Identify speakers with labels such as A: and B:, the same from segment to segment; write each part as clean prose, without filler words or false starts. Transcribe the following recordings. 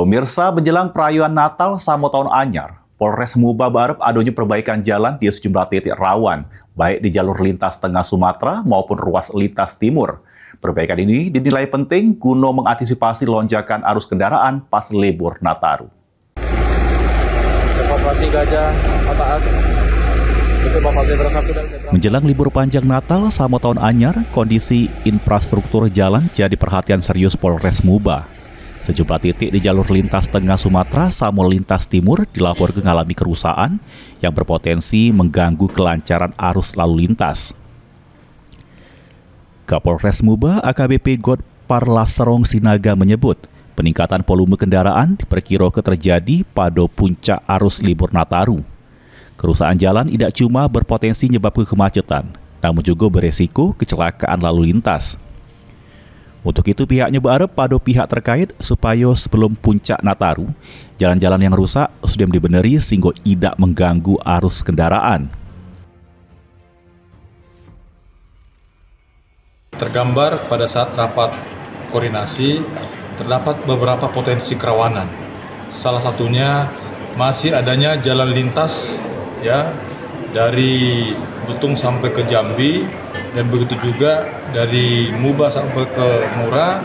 A: Pemirsa, menjelang perayaan Natal sama Tahun Anyar, Polres Muba Barat adanya perbaikan jalan di sejumlah titik rawan, baik di jalur lintas tengah Sumatera maupun ruas lintas timur. Perbaikan ini dinilai penting guna mengantisipasi lonjakan arus kendaraan pas libur Nataru.
B: Evakuasi gajah atas.
A: Menjelang libur panjang Natal sama Tahun Anyar, kondisi infrastruktur jalan jadi perhatian serius Polres Muba. Sejumlah titik di jalur lintas tengah Sumatera sama lintas timur dilaporkan mengalami kerusakan yang berpotensi mengganggu kelancaran arus lalu lintas. Kapolres Muba AKBP Godpar Lasarong Sinaga menyebut, peningkatan volume kendaraan diperkirakan terjadi pada puncak arus libur Nataru. Kerusakan jalan tidak cuma berpotensi menyebabkan kemacetan, namun juga beresiko kecelakaan lalu lintas. Untuk itu pihaknya berharap pada pihak terkait supaya sebelum puncak Nataru, jalan-jalan yang rusak sudah dibenahi sehingga tidak mengganggu arus kendaraan.
B: Tergambar pada saat rapat koordinasi, terdapat beberapa potensi kerawanan. Salah satunya masih adanya jalan lintas ya dari Butung sampai ke Jambi, dan begitu juga dari Muba sampai ke Mura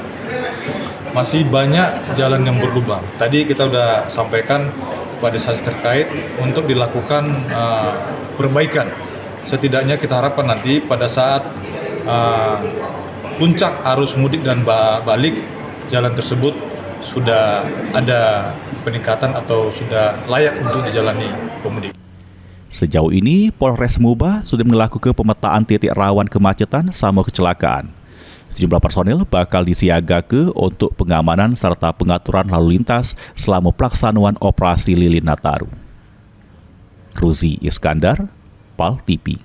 B: masih banyak jalan yang berlubang. Tadi kita sudah sampaikan kepada instansi terkait untuk dilakukan perbaikan. Setidaknya kita harapkan nanti pada saat puncak arus mudik dan balik, jalan tersebut sudah ada peningkatan atau sudah layak untuk dijalani pemudik.
A: Sejauh ini, Polres Muba sudah melakukan pemetaan titik rawan kemacetan sama kecelakaan. Sejumlah personel bakal disiagakan untuk pengamanan serta pengaturan lalu lintas selama pelaksanaan operasi lilin Nataru. Ruzi Iskandar, PAL TV.